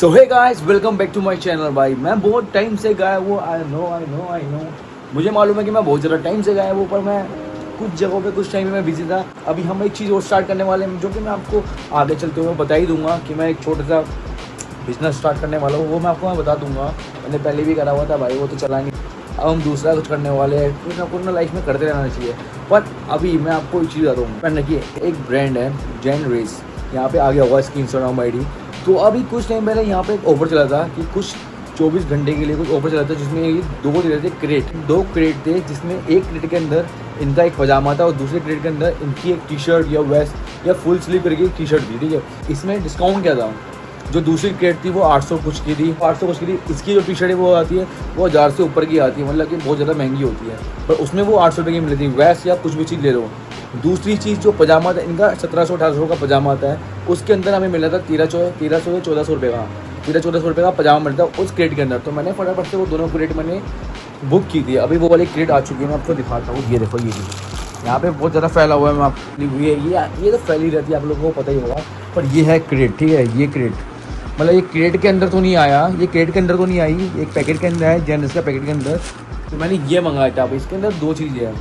So hey guys, welcome back to my channel. भाई मैं बहुत टाइम से गायब हूँ। आई नो मुझे मालूम है कि मैं बहुत ज़्यादा टाइम से गायब हूँ, पर मैं कुछ जगहों पे कुछ टाइम में मैं बिजी था। अभी हम एक चीज़ और स्टार्ट करने वाले हैं, जो कि मैं आपको आगे चलते हुए बता ही दूंगा कि मैं एक छोटा सा बिजनेस स्टार्ट करने वाला हूँ। वो मैं आपको बता दूंगा। मैंने पहले भी करा हुआ था भाई, वो तो चला नहीं। अब हम दूसरा कुछ करने वाले हैं। कुछ ना कुछ ना लाइफ में करते रहना चाहिए। पर अभी मैं आपको एक चीज़ बता दूँ। मैंने कि एक ब्रांड है जैन रेस, यहाँ पे आ गया होगा इसकी इंस्टाग्राम ID। तो अभी कुछ टाइम पहले यहाँ पे एक ऑफर चला था कि कुछ 24 घंटे के लिए कुछ ऑफर चला था, जिसमें ये दो दे रहे थे क्रेट। दो क्रेट थे, जिसमें एक क्रेट के अंदर इनका एक पजामा था और दूसरे क्रेट के अंदर इनकी एक टी-शर्ट या वेस्ट या फुल स्लीव करके एक टी-शर्ट थी। ठीक है, इसमें डिस्काउंट क्या था। जो दूसरी क्रेट थी वो 800 कुछ की थी, 800 कुछ की थी। इसकी जो टी-शर्ट है वो आती है वो 1000 से ऊपर की आती है, मतलब कि बहुत ज़्यादा महंगी होती है। पर उसमें वो 800 रुपये की मिलती है, वेस्ट या कुछ भी चीज़ ले लो। दूसरी चीज़ जो पजामा था इनका 1700-1800 का पजामा आता है, उसके अंदर हमें मिला था 1300 या 1400 रुपये का, 1300-1400 रुपये का पजामा मिलता है उस क्रेट के अंदर। तो मैंने फटाफट से वो दोनों क्रेट मैंने बुक की थी। अभी वो वाली क्रेट आ चुकी है, मैं आपको दिखाता हूँ। ये देखो, ये चीज़ यहाँ पे बहुत ज़्यादा फैला हुआ है। मैं आपको ये तो फैली रहती है, आप लोगों को पता ही होगा। पर ये है क्रेट, ठीक है। ये क्रेट मतलब ये क्रेट के अंदर तो नहीं आया, ये क्रेट के अंदर तो नहीं आई, एक पैकेट के अंदर है, जेनरस का पैकेट के अंदर। तो मैंने ये मंगाया था। अब इसके अंदर दो चीज़ें हैं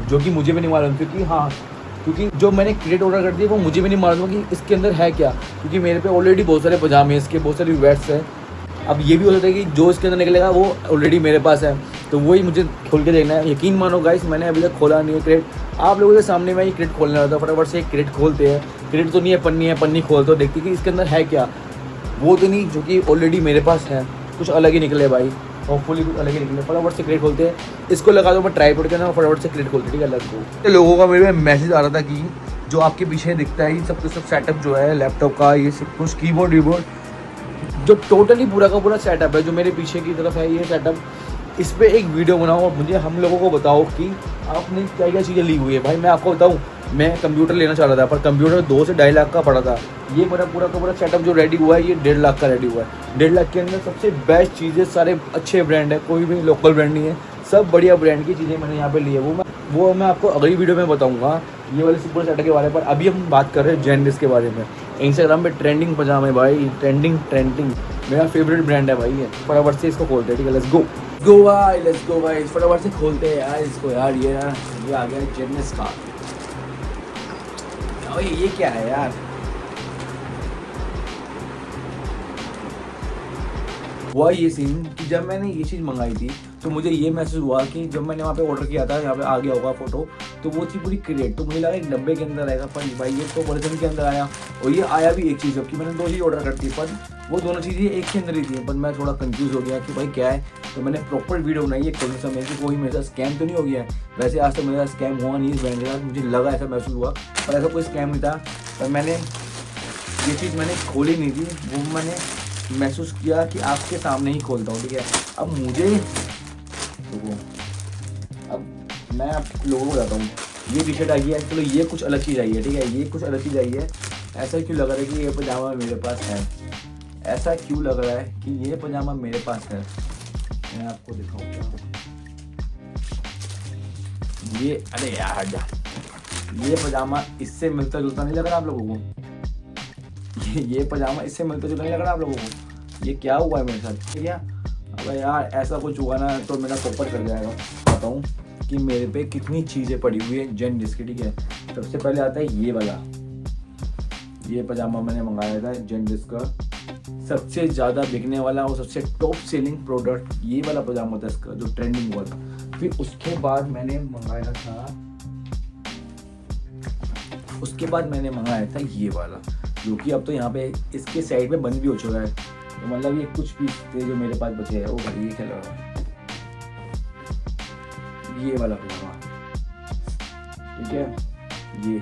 जो कि मुझे भी नहीं मालूम, क्योंकि जो मैंने क्रेट ऑर्डर कर दी वो मुझे भी नहीं मालूम कि इसके अंदर है क्या, क्योंकि मेरे पे ऑलरेडी बहुत सारे पजामे हैं, इसके बहुत सारी वेट्स हैं। अब ये भी हो सकता है कि जो इसके अंदर निकलेगा वो ऑलरेडी मेरे पास है, तो वही मुझे खोल के देखना है। यकीन मानो गाइस, मैंने अभी तक खोला नहीं है क्रेट। आप लोगों के सामने मैं ये क्रेट खोलने वाला था। फटाफट से एक क्रेट खोलते हैं। क्रेट तो नहीं है, पन्नी खोलते हो, देखते कि इसके अंदर है क्या। वो तो नहीं जो कि ऑलरेडी मेरे पास है, कुछ अलग ही निकले भाई, होपफुली कुछ अलग ही निकले। फटाफट से क्रेट खोलते हैं, इसको लगा दो मैं ट्राईपॉड के ना, फटाफट से क्रेट खोलते। ठीक है, लेट्स गो। लोगों का मेरे में मैसेज आ रहा था कि जो आपके पीछे दिखता है ये सब कुछ, सब सेटअप जो है लैपटॉप का, ये सब कुछ कीबोर्ड वीबोर्ड, जो टोटली पूरा का पूरा सेटअप है जो मेरे पीछे की तरफ है, ये सेटअप, इस पर एक वीडियो बनाओ और मुझे हम लोगों को बताओ कि आपने क्या क्या चीज़ें ली हुई है। भाई मैं आपको बताऊँ, मैं कंप्यूटर लेना चाह रहा था, पर कंप्यूटर 2 से 2.5 लाख का पड़ा था। ये मेरा पूरा का पूरा सेटअप जो रेडी हुआ है ये 1.5 लाख का रेडी हुआ है। 1.5 लाख के अंदर सबसे बेस्ट चीज़ें, सारे अच्छे ब्रांड है, कोई भी लोकल ब्रांड नहीं है, सब बढ़िया ब्रांड की चीज़ें मैंने यहाँ पे ली है। वो मैं आपको अगली वीडियो में बताऊँगा ये वाले सुपर सेटअप के बारे में। अभी हम बात कर रहे हैं जेनरिस के बारे में। इंस्टाग्राम पे ट्रेंडिंग पजामे भाई, ट्रेंडिंग मेरा फेवरेट ब्रांड है भाई ये। फटाफट से इसको खोलते हैं। ठीक है, लेट्स गो भाई, फटाफट से खोलते हैं यार इसको। यार ये आ गया जेनरिस का। ये क्या है यार। हुआ ये सीन कि जब मैंने ये चीज़ मंगाई थी तो मुझे ये महसूस हुआ कि जब मैंने वहाँ पे ऑर्डर किया था, यहाँ पे आ गया होगा फोटो, तो वो थी पूरी क्रेट। तो मुझे लगा एक डब्बे के अंदर आएगा, पर भाई ये तो पॉलिथीन के अंदर आया। और ये आया भी एक चीज़, जबकि मैंने 2 चीज़ ऑर्डर कर दी, पर वो दोनों चीज़ें एक के अंदर ही थी। पर मैं थोड़ा कंफ्यूज हो गया कि भाई क्या है। तो मैंने प्रॉपर वीडियो बनाई है कोई समय कि कोई मेरे साथ स्कैम तो नहीं हो गया है। वैसे आज तक मेरा स्कैम हुआ नहीं इस ब्रांड के साथ, मुझे लगा, ऐसा महसूस हुआ, पर ऐसा कोई स्कैम नहीं था। पर मैंने ये चीज़ मैंने खोली नहीं थी, वो मैंने महसूस किया कि आपके सामने ही खोलता हूँ। ठीक है, अब मुझे अब मैं आप लोगों को बताता हूँ। ये टी-शर्ट आई है, चलो ये कुछ अलग चीज़ आई है। ठीक है, ये कुछ अलग चीज़ आई है। ऐसा क्यों लग रहा है कि ये पजामा मेरे पास है, ऐसा क्यों लग रहा है कि ये पजामा मेरे पास है। मैं आपको दिखाऊंगा ये। अरे यार जा, ये पजामा इससे मिलता जुलता नहीं लग रहा आप लोगों को। ये पजामा इससे मिलता जुलता नहीं लग रहा आप लोगों को। ये क्या हुआ है मेरे साथ, ठीक है। अब यार ऐसा कुछ हुआ ना तो मेरा पोपट कर जाएगा। बताऊँ कि मेरे पे कितनी चीज़ें पड़ी हुई है जेनरिस की। ठीक है, सबसे पहले आता है ये वाला, ये पजामा मैंने मंगाया था जेनरिस का, सबसे ज़्यादा बिकने वाला और सबसे टॉप सेलिंग प्रोडक्ट ये वाला पजामा था इसका, जो ट्रेंडिंग हुआ था। फिर उसके बाद मैंने मंगाया था ये वाला, जो कि अब तो यहाँ पे इसके साइड में बंद भी हो चुका है। तो मतलब ये कुछ पीस थे जो मेरे पास बचे हैं। वो भाई ये क्या लगा, ये वाला पजामा, ठीक है, ये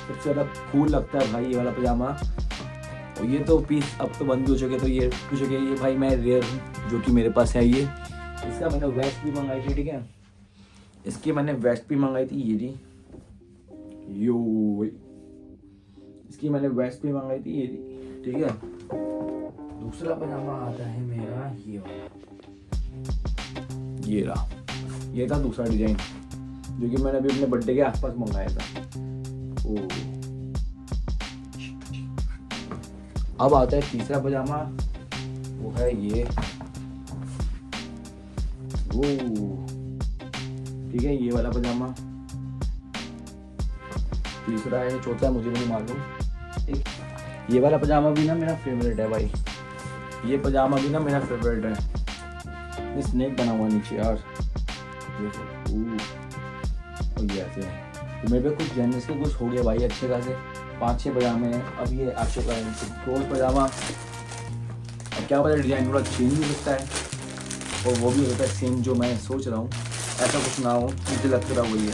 सबसे ज़्यादा कूल लगता है भाई ये वाला पजामा। और ये तो पीस अब तो बंद भी हो चुके, तो ये पूछोगे ये भाई मैं रेयर हूँ, जो कि मेरे पास है ये। इसका मैंने वेस्ट भी मंगाई थी। ठीक है, इसकी मैंने वेस्ट भी मंगाई थी, ये जी यो, इसकी मैंने वेस्ट भी मंगाई थी, ये जी। ठीक है, दूसरा पजामा आता है मेरा ये वाला, ये रहा। ये था दूसरा डिजाइन जो कि मैंने अभी अपने बर्थडे के आसपास मंगाया था। अब आता है तीसरा पजामा, वो है ये, वो ठीक है, ये वाला पजामा। तीसरा है, चौथा है मुझे नहीं मालूम। ये वाला पजामा भी ना मेरा फेवरेट है भाई, ये पजामा भी ना मेरा फेवरेट है। स्नेक बना हुआ नीचे यार, और ये ऐसे है। तो मेरे पे कुछ जेनस के कुछ हो गया भाई, अच्छे खासे 5-6 पजामे हैं। अब ये आ चुका है गोल पजामा। अब क्या पता डिज़ाइन थोड़ा चेंज हो सकता है, और वो भी होता है सेम जो मैं सोच रहा हूँ, ऐसा कुछ ना हो, मुझे लग रहा वही है।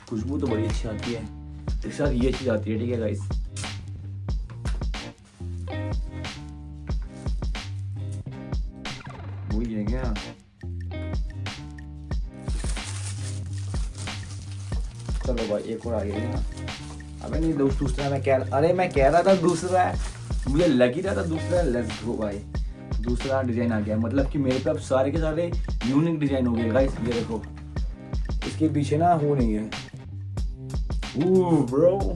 खुशबू तो बड़ी अच्छी आती है, एक साथ ये चीज़ आती है, ठीक है गाइस। वही है क्या? चलो भाई एक और आ गया ना। अबे नहीं दोस्त, दूसरा मैं कह रहा था दूसरा है, मुझे लग ही रहा था दूसरा है। लेट्स गो भाई, दूसरा डिजाइन आ गया। मतलब कि मेरे पे अब सारे के सारे यूनिक डिजाइन हो गए गाइस। ये देखो, इसके पीछे ना वो नहीं है, ब्रो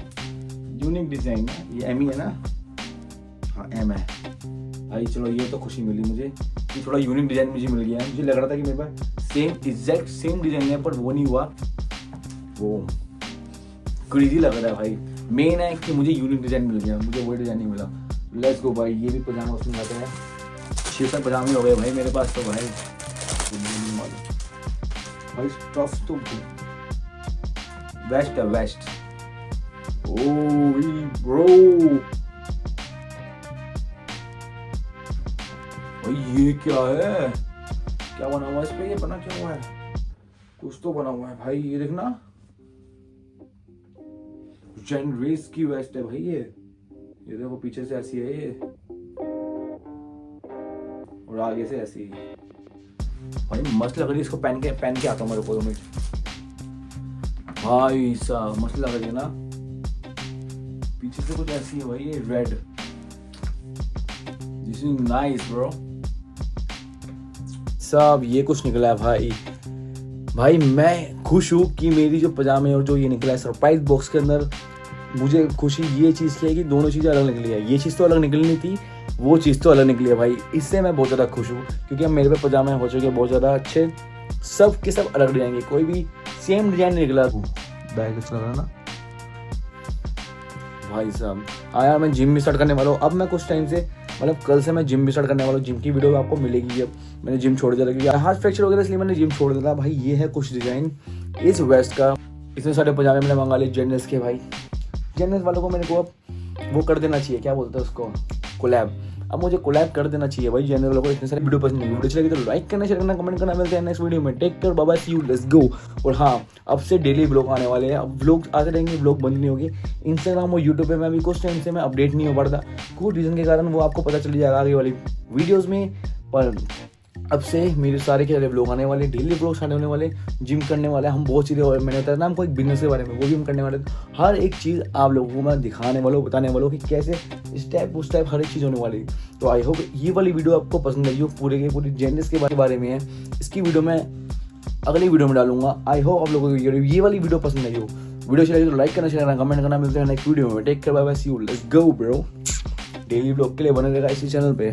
यूनिक डिजाइन है। ये एम ही है ना? हाँ एम है भाई। चलो ये तो खुशी मिली मुझे कि थोड़ा यूनिक डिजाइन मुझे मिल गया है। मुझे लग रहा था कि मेरे पास एग्जैक्ट सेम डिजाइन है, पर वो नहीं हुआ। वो क्रेजी लग रहा है भाई। मेन है कि मुझे यूनिक डिजाइन मिल गया, मुझे वो डिजाइन नहीं मिला। लेट्स गो भाई, ये भी पजामा उसमें आता है। 6-7 पजामे हो गए भाई मेरे पास तो भाई। भाई स्टफ तो बेस्ट है, बेस्ट। ओह ब्रो, ये क्या है? क्या बना हुआ है इस पे? ये बना क्या हुआ है? कुछ तो बना हुआ है भाई, ये देखना। जेन रेस की वेस्ट है भाई ये देखो, पीछे से ऐसी है ये, और आगे से ऐसी है भाई। मस्त लग रही है, इसको पहन के आता हूँ मेरे को 2 मिनट भाई साहब। मस्त लग रही है ना? पीछे से कुछ ऐसी है भाई ये red. This is nice bro. सब ये कुछ निकला है भाई मैं खुश हूँ कि मेरी जो पजामे और जो ये निकला है सरप्राइज बॉक्स के अंदर, मुझे खुशी ये चीज़ की है कि दोनों चीज़ें अलग निकली है। ये चीज़ तो अलग निकलनी थी, वो चीज़ तो अलग निकली है भाई। इससे मैं बहुत ज़्यादा खुश हूँ, क्योंकि अब मेरे पे पजामे हो चुके बहुत ज़्यादा अच्छे। सब के सब अलग डिजाइन, कोई भी सेम डिजाइन नहीं निकला। बैग अच्छा लग रहा है ना भाई साहब। यार मैं जिम भी स्टार्ट करने वाला हूँ अब। मैं कुछ टाइम से, मतलब कल से मैं जिम भी स्टार्ट करने वाला हूँ। जिम की वीडियो आपको मिलेगी। अब मैंने जिम छोड़ दिया था क्योंकि हाथ फ्रैक्चर हो गया था, इसलिए मैंने जिम छोड़ दिया था भाई। ये है कुछ डिजाइन इस वेस्ट का। इतने सारे पजामे मैंने मंगा लिए जेनस के भाई। जेनस वालों को मेरे को अब वो कर देना चाहिए, क्या बोलते हैं उसको, कोलैब। अब मुझे कोलैब कर देना चाहिए भाई जेनस वालों को। इतने सारे वीडियो पसंद है, वीडियो चलेगी तो लाइक करना, शेयर करना, कमेंट करना। मिलते हैं नेक्स्ट वीडियो में। Take care, bye bye, see you, let's go. और हाँ, अब से डेली ब्लॉग आने वाले हैं। अब ब्लॉग आते रहेंगे, ब्लॉग बंद नहीं होगी। इंस्टाग्राम और यूट्यूब पे मैं अभी कुछ टाइम से मैं अपडेट नहीं हो पाता, कुछ रीज़न के कारण। वो आपको पता चल जाएगा आगे वाली वीडियोज़ में। पर अब से मेरे सारे के सारे ब्लॉग आने वाले, डेली ब्लॉग आने होने वाले। जिम करने वाले हम बहुत चीज़ें, और मैंने बताया ना हमको एक बिजनेस के बारे में, वो भी हम करने वाले। हर एक चीज़ आप लोगों को मैं दिखाने वाला हूँ, बताने वाला हूँ कि कैसे स्टेप उस टाइप हर एक चीज़ होने वाली। तो आई होप ये वाली वीडियो आपको पसंद आई हो। पूरे के पूरी जेनस के बारे में है। इसकी वीडियो मैं अगली वीडियो में डालूंगा। आई होप आप लोगों को ये वाली वीडियो पसंद आई हो। वीडियो चलेगी तो लाइक करना, शेयर करना, कमेंट करना। मिलते हैं नेक्स्ट वीडियो में। Take care, bye bye, see you, let's go bro. Daily blog के लिए बने रहेगा इसी चैनल पे।